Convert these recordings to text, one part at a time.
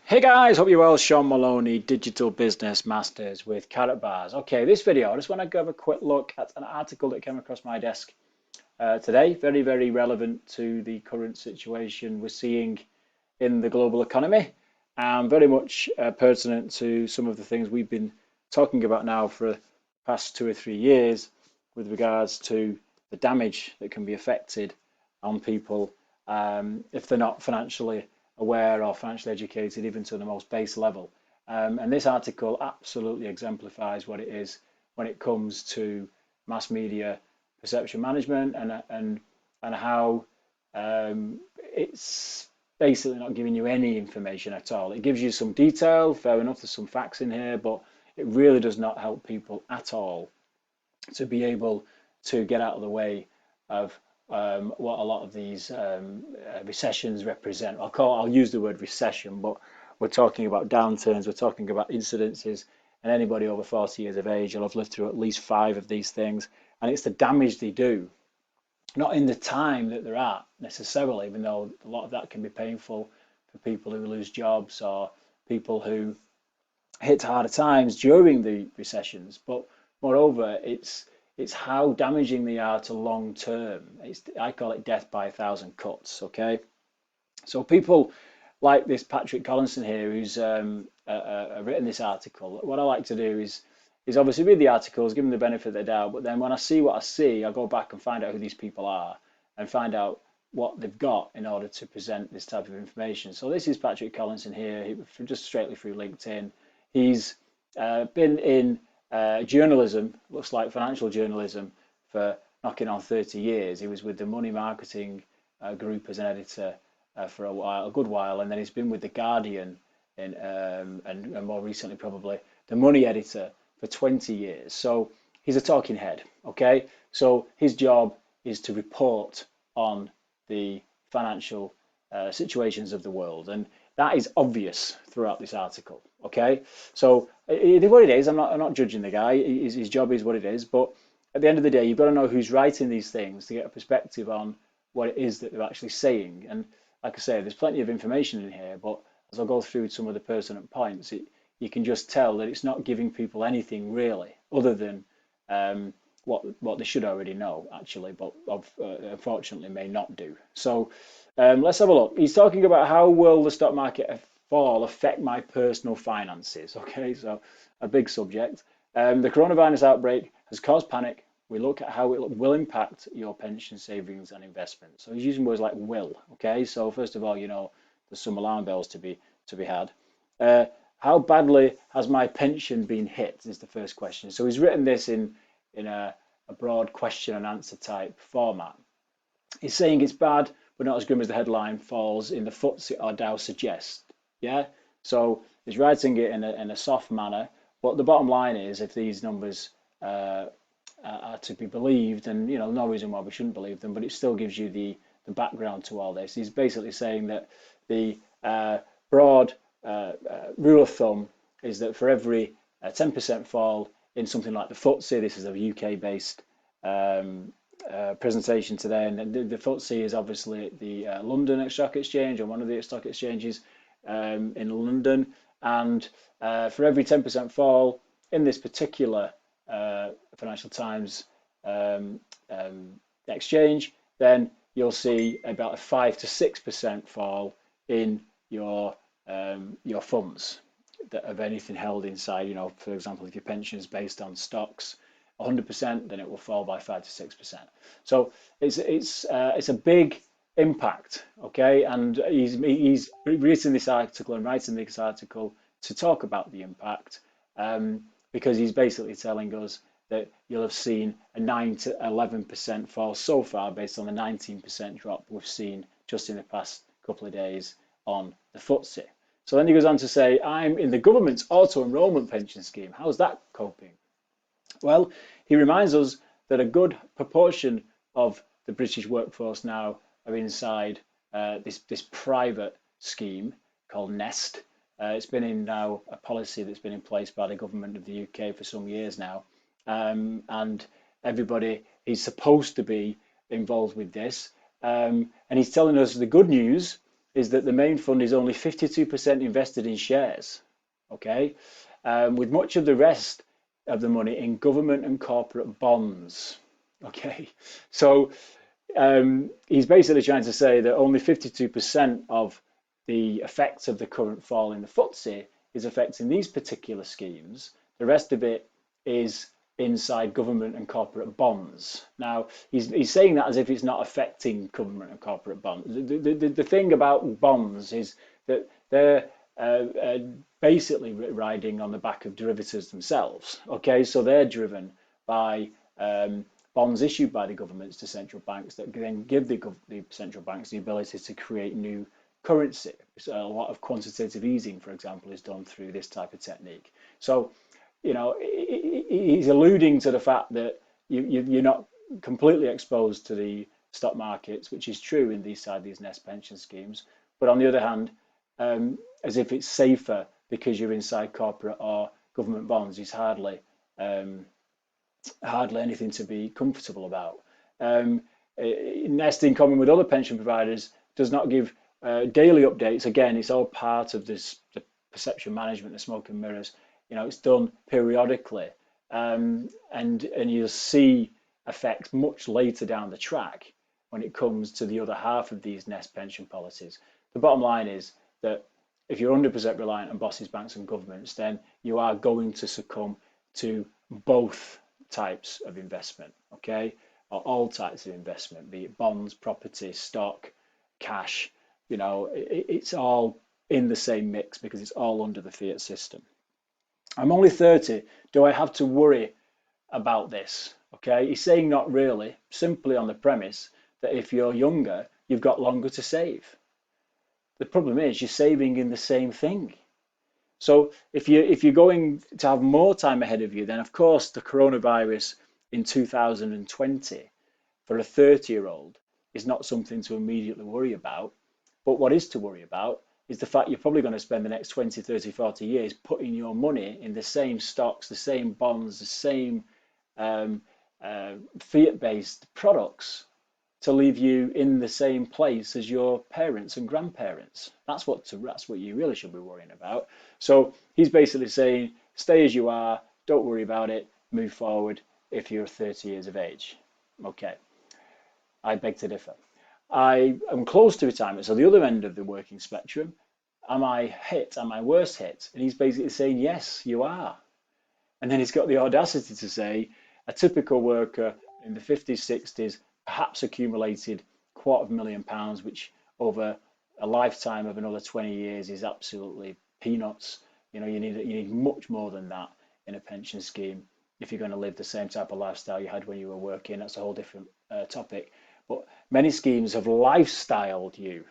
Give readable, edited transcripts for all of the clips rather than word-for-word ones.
Hey guys, hope you're well. Sean Maloney, Digital Business Masters with Carrot Bars. Okay, this video, I just want to have a quick look at an article that came across my desk today. Very, very relevant to the current situation we're seeing in the global economy, and very much pertinent to some of the things we've been talking about now for the past 2 or 3 years with regards to the damage that can be affected on people if they're not financially aware or financially educated, even to the most base level. And this article absolutely exemplifies what it is when it comes to mass media perception management and how it's basically not giving you any information at all. It gives you some detail, fair enough, there's some facts in here, but it really does not help people at all to be able to get out of the way of what a lot of these recessions represent. I'll use the word recession, but we're talking about downturns, we're talking about incidences, and anybody over 40 years of age will have lived through at least five of these things, and it's the damage they do, not in the time that they're at necessarily, even though a lot of that can be painful for people who lose jobs or people who hit harder times during the recessions, but moreover, it's how damaging they are to long term. I call it death by a thousand cuts. Okay, so people like this Patrick Collinson here, who's written this article. What I like to do is obviously read the articles, give them the benefit of the doubt, but then when I see what I see, I go back and find out who these people are and find out what they've got in order to present this type of information. So this is Patrick Collinson here, just straightly through LinkedIn. He's been in journalism, looks like financial journalism, for knocking on 30 years. He was with the money marketing group as an editor for a while, a good while, and then he's been with the Guardian and more recently probably the money editor for 20 years. So he's a talking head, okay? So his job is to report on the financial situations of the world, and that is obvious throughout this article. Okay, so it is what it is. I'm not judging the guy. His job is what it is. But at the end of the day, you've got to know who's writing these things to get a perspective on what it is that they're actually saying. And like I say, there's plenty of information in here, but as I'll go through some of the pertinent points, you can just tell that it's not giving people anything really, other than what they should already know, actually, but unfortunately may not do. So let's have a look. He's talking about how will the stock market fall affect my personal finances. Okay, so a big subject. The coronavirus outbreak has caused panic. We look at how it will impact your pension savings and investments. So he's using words like will. Okay, so first of all, there's some alarm bells to be had. How badly has my pension been hit is the first question. So he's written this in a broad question and answer type format. He's saying it's bad, but not as grim as the headline falls in the FTSE or Dow suggests. Yeah, so he's writing it in a soft manner. But the bottom line is, if these numbers are to be believed, and no reason why we shouldn't believe them, but it still gives you the background to all this. He's basically saying that the broad rule of thumb is that for every 10% fall in something like the FTSE, this is a UK-based presentation today, and the FTSE is obviously the London Stock Exchange, or one of the stock exchanges in London, and for every 10% fall in this particular Financial Times exchange, then you'll see about a 5 to 6% fall in your funds that of anything held inside. For example, if your pension is based on stocks 100%, then it will fall by 5 to 6%. So it's a big impact, okay? And he's written this article and writing this article to talk about the impact, because he's basically telling us that you'll have seen a 9 to 11% fall so far based on the 19% drop we've seen just in the past couple of days on the FTSE. So then he goes on to say, I'm in the government's auto-enrolment pension scheme. How's that coping? Well, he reminds us that a good proportion of the British workforce now are inside this private scheme called Nest. It's been in now a policy that's been in place by the government of the UK for some years now, and everybody is supposed to be involved with this. And he's telling us the good news is that the main fund is only 52% invested in shares, okay, with much of the rest of the money in government and corporate bonds, okay. So he's basically trying to say that only 52% of the effects of the current fall in the FTSE is affecting these particular schemes. The rest of it is inside government and corporate bonds. Now, he's saying that as if it's not affecting government and corporate bonds. The thing about bonds is that they're basically riding on the back of derivatives themselves. Okay, so they're driven by bonds issued by the governments to central banks that then give the central banks the ability to create new currency. So a lot of quantitative easing, for example, is done through this type of technique. So, you know, he's alluding to the fact that you're not completely exposed to the stock markets, which is true in these nest pension schemes. But on the other hand, as if it's safer because you're inside corporate or government bonds is hardly anything to be comfortable about. Nest, in common with other pension providers, does not give daily updates. Again, it's all part of the perception management, the smoke and mirrors. You know, it's done periodically, and you'll see effects much later down the track when it comes to the other half of these nest pension policies. The bottom line is that if you're 100% reliant on bosses, banks and governments, then you are going to succumb to both types of investment, okay, or all types of investment, be it bonds, property, stock, cash. You know, it's all in the same mix because it's all under the fiat system. I'm only 30. Do I have to worry about this? Okay, he's saying not really, simply on the premise that if you're younger, you've got longer to save. The problem is you're saving in the same thing. So if you're going to have more time ahead of you, then of course the coronavirus in 2020 for a 30-year-old is not something to immediately worry about. But what is to worry about is the fact you're probably going to spend the next 20, 30, 40 years putting your money in the same stocks, the same bonds, the same fiat-based products to leave you in the same place as your parents and grandparents. That's what you really should be worrying about. So he's basically saying, stay as you are, don't worry about it, move forward if you're 30 years of age. Okay, I beg to differ. I am close to retirement, so the other end of the working spectrum. Am I hit? Am I worse hit? And he's basically saying, yes, you are. And then he's got the audacity to say, a typical worker in the 50s, 60s, perhaps accumulated £250,000, which over a lifetime of another 20 years is absolutely peanuts. You know, you need much more than that in a pension scheme if you're going to live the same type of lifestyle you had when you were working. That's a whole different topic. But many schemes have lifestyled you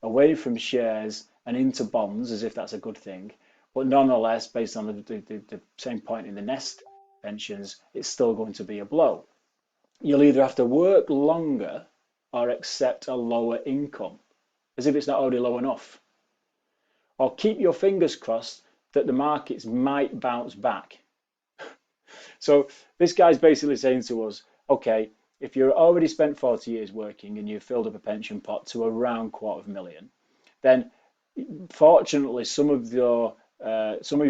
away from shares and into bonds, as if that's a good thing. But nonetheless, based on the same point in the nest pensions, it's still going to be a blow. You'll either have to work longer or accept a lower income, as if it's not already low enough. Or keep your fingers crossed that the markets might bounce back. So this guy's basically saying to us, okay, if you're already spent 40 years working and you've filled up a pension pot to around £250,000, then fortunately some of your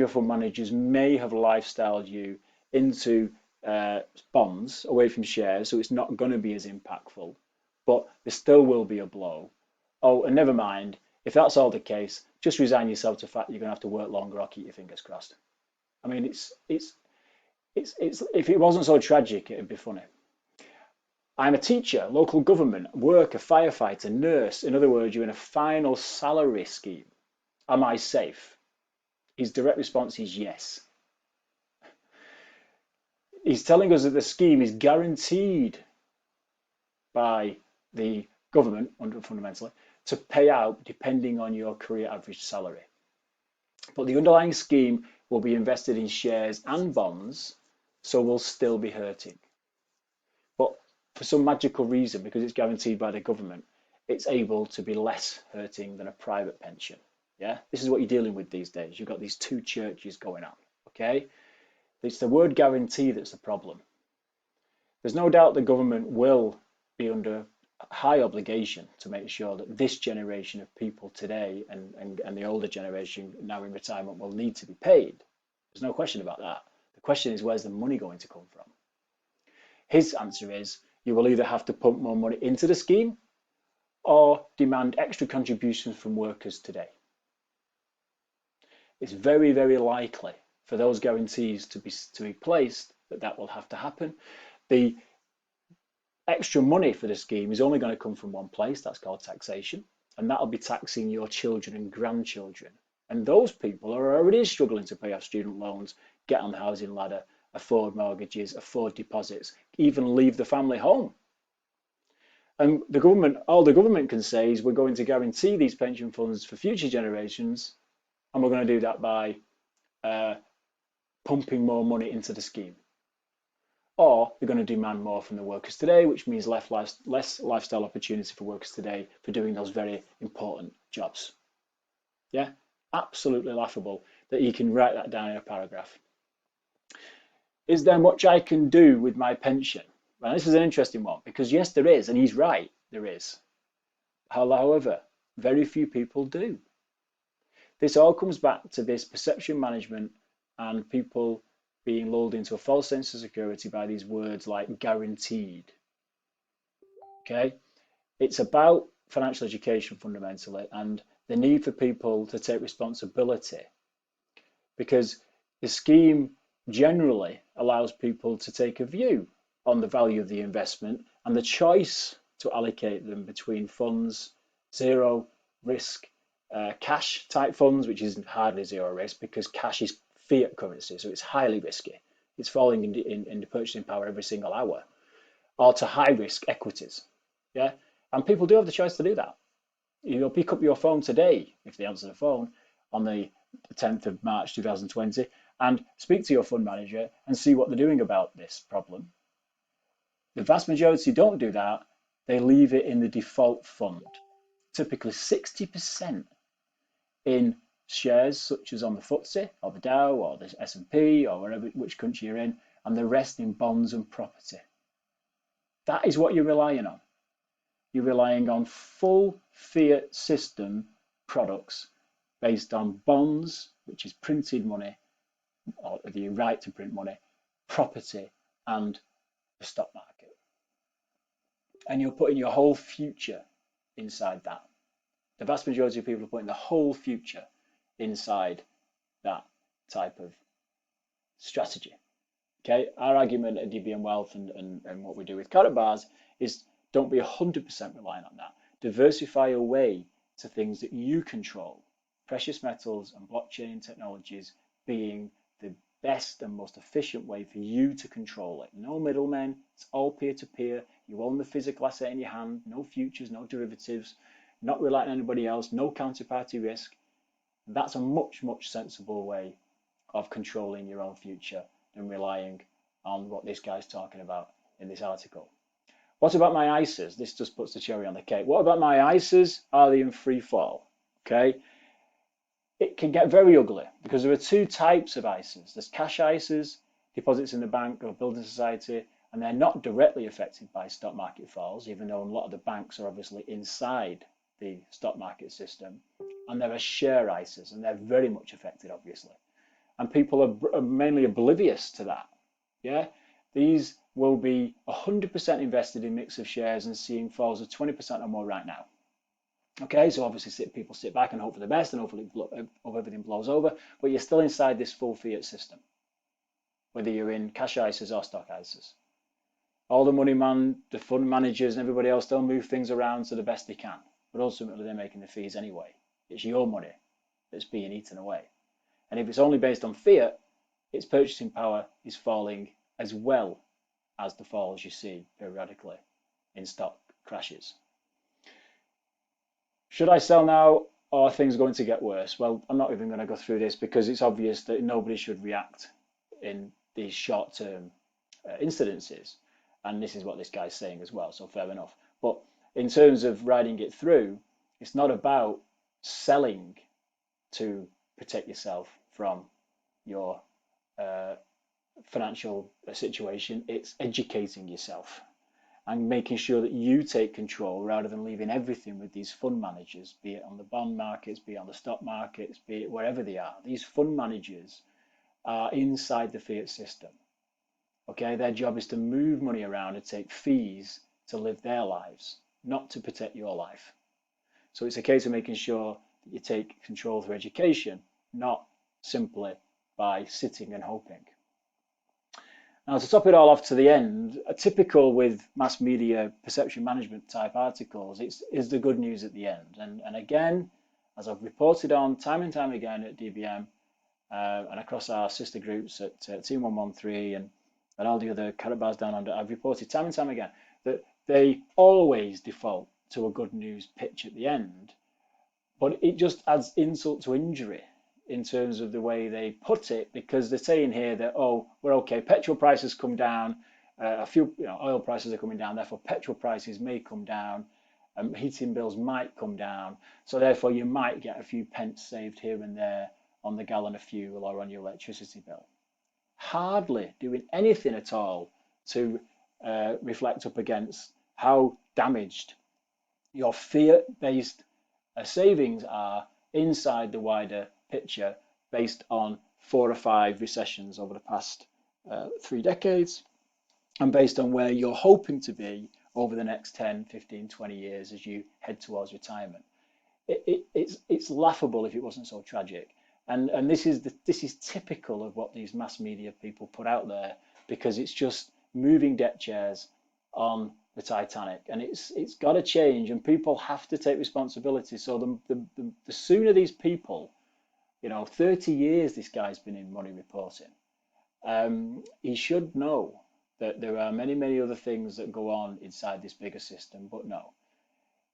fund managers may have lifestyled you into bonds away from shares, so it's not going to be as impactful, but there still will be a blow. Oh, and never mind, if that's all the case, just resign yourself to the fact you're going to have to work longer or keep your fingers crossed. I mean, it's if it wasn't so tragic, it'd be funny. I'm a teacher, local government, worker, firefighter, nurse. In other words, you're in a final salary scheme. Am I safe? His direct response is yes. He's telling us that the scheme is guaranteed by the government, fundamentally, to pay out depending on your career average salary. But the underlying scheme will be invested in shares and bonds, so will still be hurting. But for some magical reason, because it's guaranteed by the government, it's able to be less hurting than a private pension. Yeah, this is what you're dealing with these days. You've got these two churches going on. Okay, it's the word guarantee that's the problem. There's no doubt the government will be under high obligation to make sure that this generation of people today and the older generation now in retirement will need to be paid. There's no question about that. The question is, where's the money going to come from? His answer is, you will either have to pump more money into the scheme or demand extra contributions from workers today. It's very, very likely for those guarantees to be placed that will have to happen. The extra money for the scheme is only going to come from one place, that's called taxation, and that'll be taxing your children and grandchildren. And those people are already struggling to pay off student loans, get on the housing ladder, afford mortgages, afford deposits, even leave the family home. And the government, all the government can say is we're going to guarantee these pension funds for future generations, and we're going to do that by pumping more money into the scheme. Or they're going to demand more from the workers today, which means less lifestyle opportunity for workers today for doing those very important jobs. Yeah, absolutely laughable that you can write that down in a paragraph. Is there much I can do with my pension? Well, this is an interesting one because yes, there is, and he's right, there is. However, very few people do. This all comes back to this perception management and people being lulled into a false sense of security by these words like guaranteed. Okay, it's about financial education fundamentally and the need for people to take responsibility, because the scheme generally allows people to take a view on the value of the investment and the choice to allocate them between funds, zero risk, cash type funds, which is hardly zero risk because cash is fiat currency, so it's highly risky. It's falling into purchasing power every single hour, or to high risk equities. Yeah, and people do have the choice to do that. You'll pick up your phone today, if they answer the phone, on the 10th of March 2020, and speak to your fund manager and see what they're doing about this problem. The vast majority don't do that. They leave it in the default fund, typically 60% in shares such as on the FTSE or the Dow or the S&P or wherever, which country you're in, and the rest in bonds and property. That is what you're relying on. You're relying on full fiat system products based on bonds, which is printed money, or the right to print money, property, and the stock market. And you're putting your whole future inside that. The vast majority of people are putting the whole future inside that type of strategy. Okay, our argument at DBM Wealth and what we do with carrot bars is don't be 100% reliant on that. Diversify away to things that you control. Precious metals and blockchain technologies being the best and most efficient way for you to control it. No middlemen, it's all peer-to-peer. You own the physical asset in your hand, no futures, no derivatives, not relying on anybody else, no counterparty risk. That's a much, much sensible way of controlling your own future than relying on what this guy's talking about in this article. What about my ISAs? This just puts the cherry on the cake. What about my ISAs? Are they in free fall? Okay. It can get very ugly because there are two types of ISAs. There's cash ISAs, deposits in the bank or building society, and they're not directly affected by stock market falls, even though a lot of the banks are obviously inside the stock market system. And there are share ISAs, and they're very much affected, obviously. And people are mainly oblivious to that. Yeah, these will be 100% invested in mix of shares and seeing falls of 20% or more right now. Okay, so obviously people sit back and hope for the best and hopefully everything blows over, but you're still inside this full fiat system, whether you're in cash ISAs or stock ISAs. All the money the fund managers and everybody else, they'll move things around to the best they can, but ultimately they're making the fees anyway. It's your money that's being eaten away. And if it's only based on fiat, its purchasing power is falling as well as the falls you see periodically in stock crashes. Should I sell now or are things going to get worse? Well, I'm not even going to go through this because it's obvious that nobody should react in these short-term incidences. And this is what this guy's saying as well, so fair enough. But in terms of riding it through, it's not about selling to protect yourself from your financial situation. It's educating yourself and making sure that you take control rather than leaving everything with these fund managers, be it on the bond markets, be it on the stock markets, be it wherever they are. These fund managers are inside the fiat system. Okay, their job is to move money around and take fees to live their lives, not to protect your life. So it's a case of making sure that you take control through education, not simply by sitting and hoping. Now, to top it all off to the end, a typical with mass media perception management type articles is the good news at the end. And again, as I've reported on time and time again at DBM and across our sister groups at Team 113 and all the other carrot bars down under, I've reported time and time again that they always default to a good news pitch at the end, but it just adds insult to injury in terms of the way they put it, because they're saying here that, oh, we're okay, petrol prices come down, a few oil prices are coming down, therefore petrol prices may come down, heating bills might come down, so therefore you might get a few pence saved here and there on the gallon of fuel or on your electricity bill. Hardly doing anything at all to reflect up against how damaged your fiat-based savings are inside the wider picture based on 4 or 5 recessions over the past 3 decades and based on where you're hoping to be over the next 10, 15, 20 years as you head towards retirement. It's laughable if it wasn't so tragic. And this is typical of what these mass media people put out there, because it's just moving deck chairs on the Titanic, and it's got to change, and people have to take responsibility. So the sooner these people, 30 years this guy's been in money reporting, he should know that there are many, many other things that go on inside this bigger system, but no.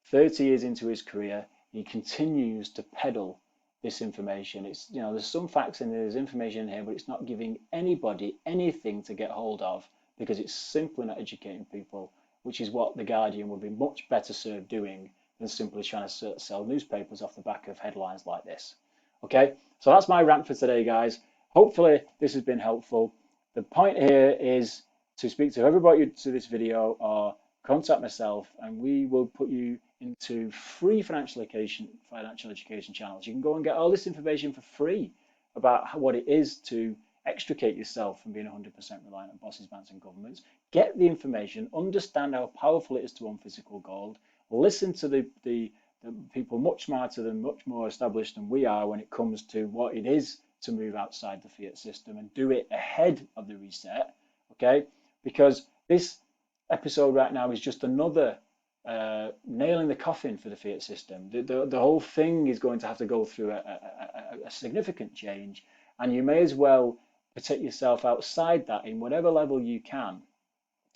30 years into his career, he continues to peddle this information. It's, there's some facts in there, there's information in here, but it's not giving anybody anything to get hold of, because it's simply not educating people, which is what The Guardian would be much better served doing than simply trying to sell newspapers off the back of headlines like this. Okay, so that's my rant for today, guys. Hopefully this has been helpful. The point here is to speak to whoever brought you to this video or contact myself, and we will put you into free financial education channels. You can go and get all this information for free about what it is to extricate yourself from being 100% reliant on bosses, banks and governments. Get the information, understand how powerful it is to own physical gold, listen to the people much smarter than, much more established than we are when it comes to what it is to move outside the fiat system, and do it ahead of the reset, okay? Because this episode right now is just another nail in the coffin for the fiat system. The whole thing is going to have to go through a significant change, and you may as well protect yourself outside that in whatever level you can,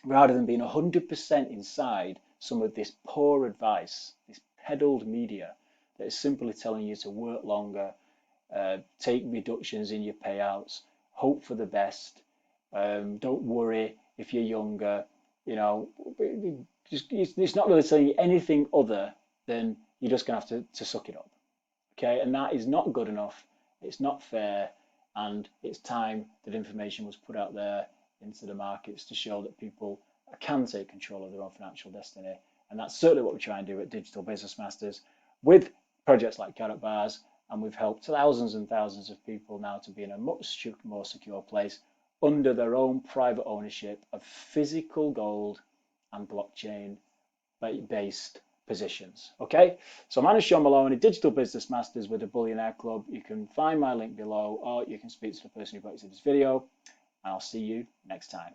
rather than being 100% inside some of this poor advice, this peddled media that is simply telling you to work longer, take reductions in your payouts, hope for the best, don't worry if you're younger. It's not really telling you anything other than you're just going to have to suck it up. Okay, and that is not good enough. It's not fair, and it's time that information was put out there into the markets to show that people can take control of their own financial destiny. And that's certainly what we try and do at Digital Business Masters with projects like Carrot Bars, and we've helped thousands and thousands of people now to be in a much more secure place under their own private ownership of physical gold and blockchain based positions. Okay, so my name is Sean Maloney, Digital Business Masters with the Billionaire Club. You can find my link below, or you can speak to the person who brought you to this video, and I'll see you next time.